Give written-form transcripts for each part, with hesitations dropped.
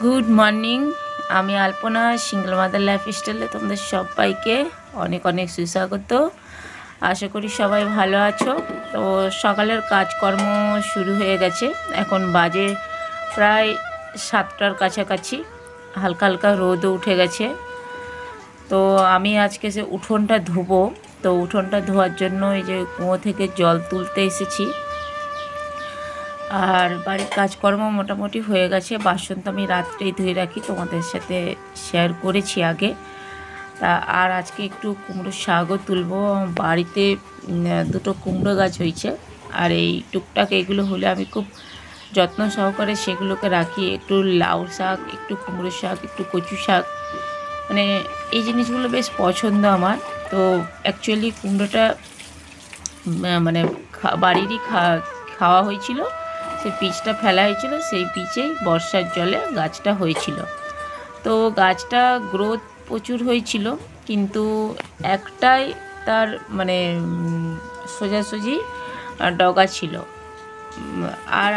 Good morning. আমি আলপনা single mother লাইফস্টাইলে তোমাদের সবাইকে অনেক অনেক সুস্বাগত। আশা করি সবাই ভালো আছো। তো সকালের কাজকর্ম শুরু হয়ে গেছে। এখন বাজে প্রায় 7টার কাছাকাছি। হালকা হালকা রোদও উঠে গেছে। তো আমি আজকে যে উঠোনটা ধোবো, তো উঠোনটা ধোয়ার জন্য এই যে কুয়ো থেকে জল তুলতে এসেছি। আর বাড়ির কাজকর্ম মোটামুটি হয়ে গেছে। বাসন তো আমি রাত্রেই ধুয়ে রাখি, তোমাদের সাথে শেয়ার করেছি আগে। তা আর আজকে একটু কুমড়োর শাকও তুলবো। বাড়িতে দুটো কুমড়ো গাছ হয়েছে, আর এই টুকটাক এগুলো হলে আমি খুব যত্ন সহকারে সেগুলোকে রাখি। একটু লাউ শাক, একটু কুমড়ো শাক, একটু কচু শাক, মানে এই জিনিসগুলো বেশ পছন্দ আমার। তো অ্যাকচুয়ালি কুমড়োটা মানে বাড়িরই খাওয়া হয়েছিল। সেই বীজটা ফেলা হয়েছিল, সেই বীজেই বর্ষার জলে গাছটা হয়েছিল। তো গাছটা গ্রোথ প্রচুর হয়েছিল, কিন্তু একটাই তার মানে সোজাসুজি ডগা ছিল, আর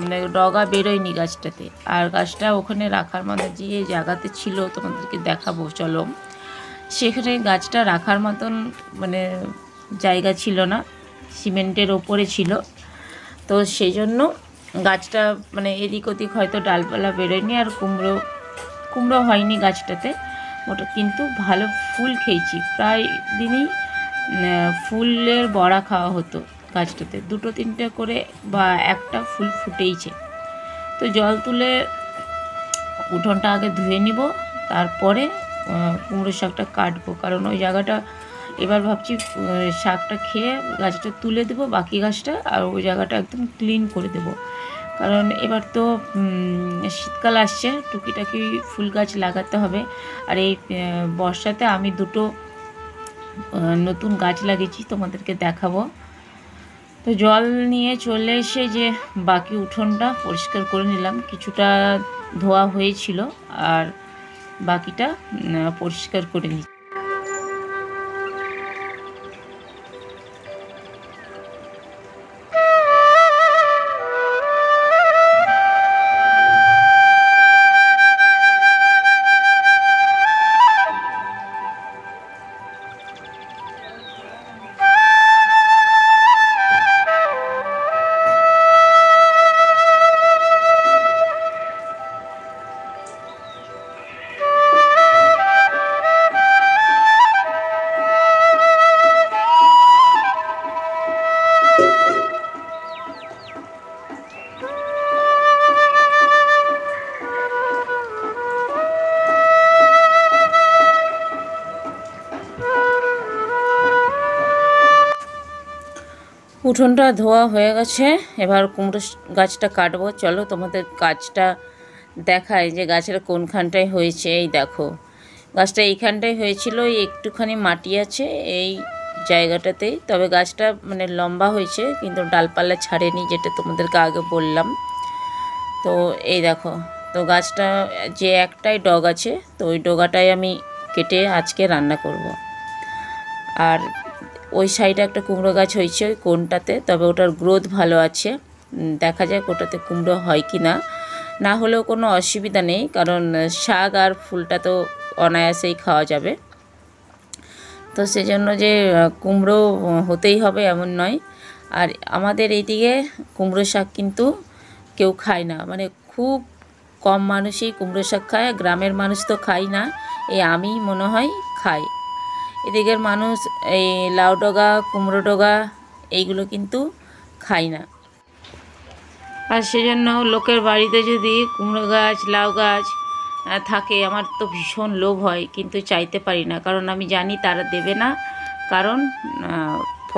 মানে ডগা বেরোয়নি গাছটাতে। আর গাছটা ওখানে রাখার মতো যে জায়গাতে ছিল, তোমাদেরকে দেখাবো চলো, সেখানে গাছটা রাখার মতন মানে জায়গা ছিল না, সিমেন্টের ওপরে ছিল। তো সেই জন্য গাছটা মানে এদিক ওদিক হয়তো ডালপালা বেরোয়নি, আর কুমড়ো হয়নি গাছটাতে ওটা। কিন্তু ভালো ফুল খেয়েছি, প্রায় দিনই ফুলের বড়া খাওয়া হতো গাছটাতে। 2-3টে করে বা একটা ফুল ফুটেইছে। তো জল তুলে উঠোনটা আগে ধুয়ে নিব, তারপরে কুমড়ো শাকটা কাটবো। কারণ ওই জায়গাটা এবার ভাবছি শাকটা খেয়ে গাছটা তুলে দেবো, বাকি গাছটা, আর ওই জায়গাটা একদম ক্লিন করে দেব। কারণ এবার তো শীতকাল আসছে, টুকিটাকি ফুল গাছ লাগাতে হবে। আর এই বর্ষাতে আমি দুটো নতুন গাছ লাগিয়েছি, তোমাদেরকে দেখাবো। তো জল নিয়ে চলে এসে যে বাকি উঠোনটা পরিষ্কার করে নিলাম। কিছুটা ধোয়া হয়েছিল, আর বাকিটা পরিষ্কার করে নিচ্ছি। উঠোনটা ধোয়া হয়ে গেছে, এবার কুমড়ো গাছটা কাটবো। চলো তোমাদের গাছটা দেখায় যে গাছের কোনখানটায় হয়েছে। এই দেখো, গাছটা এইখানটায় হয়েছিল, একটুখানি মাটি আছে এই জায়গাটাতেই। তবে গাছটা মানে লম্বা হয়েছে, কিন্তু ডালপালা ছাড়েনি, যেটা তোমাদেরকে আগে বললাম। তো এই দেখো, তো গাছটা যে একটাই ডগ আছে, তো ওই ডগাটাই আমি কেটে আজকে রান্না করব। আর ওই সাইডে একটা কুমড়ো গাছ হয়েছে ওই কোনটাতে, তবে ওটার গ্রোথ ভালো আছে। দেখা যাক ওটাতে কুমড়ো হয় কি না। না হলেও কোনো অসুবিধা নেই, কারণ শাক আর ফুলটা তো অনায়াসেই খাওয়া যাবে। তো সেজন্য যে কুমড়ো হতেই হবে এমন নয়। আর আমাদের এইদিকে কুমড়ো শাক কিন্তু কেউ খায় না, মানে খুব কম মানুষই কুমড়ো শাক খায়। গ্রামের মানুষ তো খায় না, এই আমি মনে হয় খাই। এদিকের মানুষ এই লাউ ডগা, কুমড়ো ডগা এইগুলো কিন্তু খায় না। আর সেজন্য লোকের বাড়িতে যদি কুমড়ো গাছ, লাউ গাছ থাকে, আমার তো ভীষণ লোভ হয়, কিন্তু চাইতে পারি না। কারণ আমি জানি তারা দেবে না, কারণ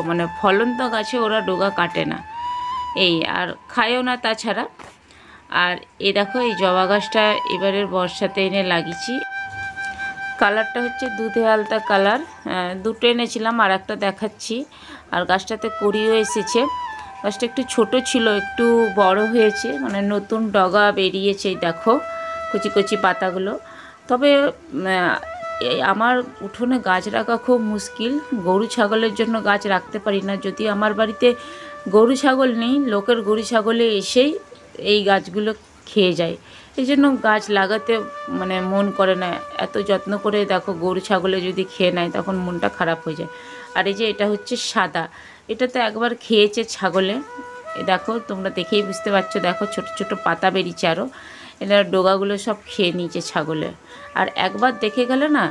মানে ফলন্ত গাছে ওরা ডগা কাটে না, এই আর খায়ও না তাছাড়া। আর এই দেখো, এই জবা গাছটা এবারের বর্ষাতে এনে লাগিয়েছি। কালারটা হচ্ছে দুধে আলতা কালার। দুটো এনেছিলাম, আর একটা দেখাচ্ছি। আর গাছটাতে কড়িও এসেছে। গাছটা একটু ছোট ছিল, একটু বড় হয়েছে, মানে নতুন ডগা বেরিয়েছে। দেখো কচি কচি পাতাগুলো। তবে আমার উঠোনে গাছ রাখা খুব মুশকিল। গরু ছাগলের জন্য গাছ রাখতে পারি না। যদি আমার বাড়িতে গরু ছাগল নেই, লোকের গরু ছাগলে এসেই এই গাছগুলো খেয়ে যায়। এই জন্য গাছ লাগাতে মানে মন করে না। এত যত্ন করে দেখো গরু ছাগলে যদি খেয়ে নেয় তখন মনটা খারাপ হয়ে যায়। আর এই যে এটা হচ্ছে সাদা, এটা তো একবার খেয়েছে ছাগলে, দেখো তোমরা দেখেই বুঝতে পারছো, দেখো ছোট ছোট পাতা বেরিয়েছে আরও, এটা ডোগাগুলো সব খেয়ে নিয়েছে ছাগলে। আর একবার দেখে গেলে না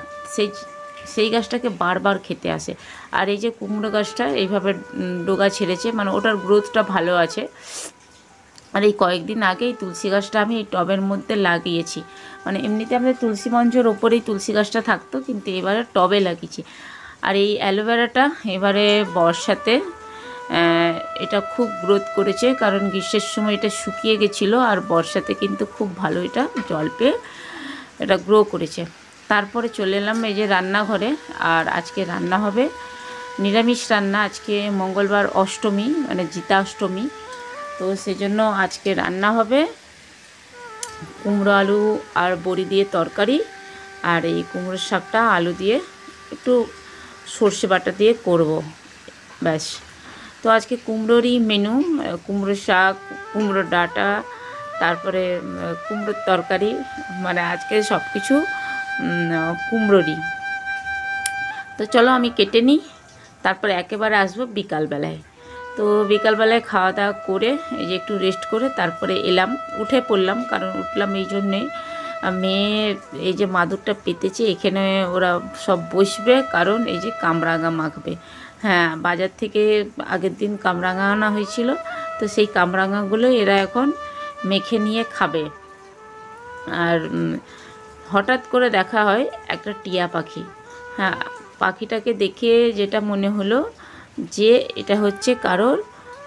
সেই গাছটাকে বারবার খেতে আসে। আর এই যে কুমড়ো গাছটা এইভাবে ডোগা ছেড়েছে, মানে ওটার গ্রোথটা ভালো আছে। আর এই কয়েকদিন আগেই তুলসী গাছটা আমি এই টবের মধ্যে লাগিয়েছি, মানে এমনিতে আমাদের তুলসী মঞ্চের ওপরেই তুলসী গাছটা থাকতো, কিন্তু এবারে টবে লাগিয়েছি। আর এই অ্যালোভেরাটা এবারে বর্ষাতে এটা খুব গ্রোথ করেছে, কারণ গ্রীষ্মের সময় এটা শুকিয়ে গেছিলো, আর বর্ষাতে কিন্তু খুব ভালো এটা জল পেয়ে এটা গ্রো করেছে। তারপরে চলে এলাম এই যে রান্নাঘরে, আর আজকে রান্না হবে নিরামিষ রান্না। আজকে মঙ্গলবার অষ্টমী, মানে জিতা অষ্টমী, তো সেজন্য আজকে রান্না হবে কুমড়ো আলু আর বড়ি দিয়ে তরকারি, আর এই কুমড়োর শাকটা আলু দিয়ে একটু সর্ষে বাটা দিয়ে করব, ব্যাস। তো আজকে কুমড়োরই মেনু, কুমড়োর শাক, কুমড়োর ডাঁটা, তারপরে কুমড়োর তরকারি, মানে আজকে সব কিছু কুমড়োরই। তো চলো আমি কেটে নিই, তারপরে একেবারে আসবো বিকালবেলায়। তো বিকালবেলায় খাওয়া দাওয়া করে এই যে একটু রেস্ট করে তারপরে এলাম, উঠে পড়লাম, কারণ উঠলাম এই জন্যে মেয়ে এই যে মাদুরটা পেতেছে এখানে ওরা সব বসবে, কারণ এই যে কামরাঙা মাখবে। হ্যাঁ, বাজার থেকে আগের দিন কামরাঙা আনা হয়েছিল, তো সেই কামরাঙাগুলো এরা এখন মেখে নিয়ে খাবে। আর হঠাৎ করে দেখা হয় একটা টিয়া পাখি। হ্যাঁ, পাখিটাকে দেখে যেটা মনে হলো যে এটা হচ্ছে কারোর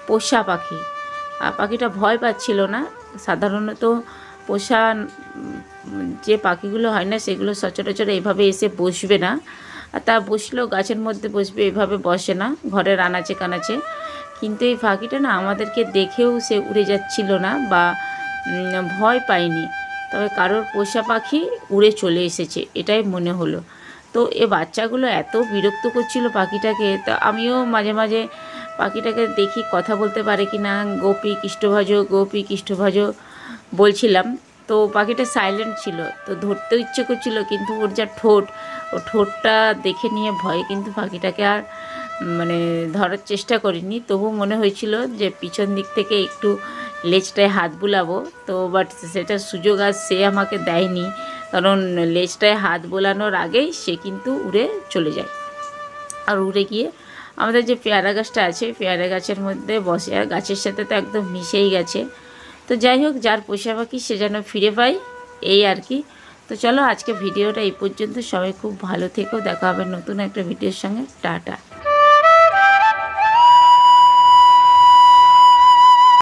পোষা পাখি। পাখিটা ভয় পাচ্ছিল না। সাধারণত পোষা যে পাখিগুলো হয় না সেগুলো সচরাচর এইভাবে এসে বসবে না, আর তা বসলেও গাছের মধ্যে বসবে, এভাবে বসে না ঘরের আনাচে কানাচে। কিন্তু এই পাখিটা না আমাদেরকে দেখেও সে উড়ে যাচ্ছিল না বা ভয় পায়নি, তবে কারোর পোষা পাখি উড়ে চলে এসেছে এটাই মনে হলো। তো এ বাচ্চাগুলো এত বিরক্ত করছিল পাখিটাকে, তা আমিও মাঝে মাঝে পাখিটাকে দেখি কথা বলতে পারে কি না, গোপী কৃষ্ণভজ গোপী কৃষ্ণভজ বলছিলাম। তো পাখিটা সাইলেন্ট ছিল, তো ধরতেও ইচ্ছে করছিল, কিন্তু ওর যা ঠোঁট, ও ঠোঁটটা দেখে নিয়ে ভয়ে কিন্তু পাখিটাকে আর মানে ধরার চেষ্টা করিনি। তবু মনে হয়েছিল যে পিছন দিক থেকে একটু লেজটায় হাত বুলাবো, তো বাট সেটা সুযোগ আর সে আমাকে দেয়নি, কারণ লেজটায় হাত বোলানোর আগেই সে কিন্তু উড়ে চলে যায়। আর উড়ে গিয়ে আমাদের যে পেয়ারা গাছটা আছে পেয়ারা গাছের মধ্যে বসে, আর গাছের সাথে তো একদম মিশেই গেছে। তো যাই হোক, যার পোষা পাখি সে যেন ফিরে পায়, এই আর কি। তো চলো আজকে ভিডিওটা এই পর্যন্ত, সবাই খুব ভালো থেকো, দেখা হবে নতুন একটা ভিডিওর সঙ্গে, টাটা।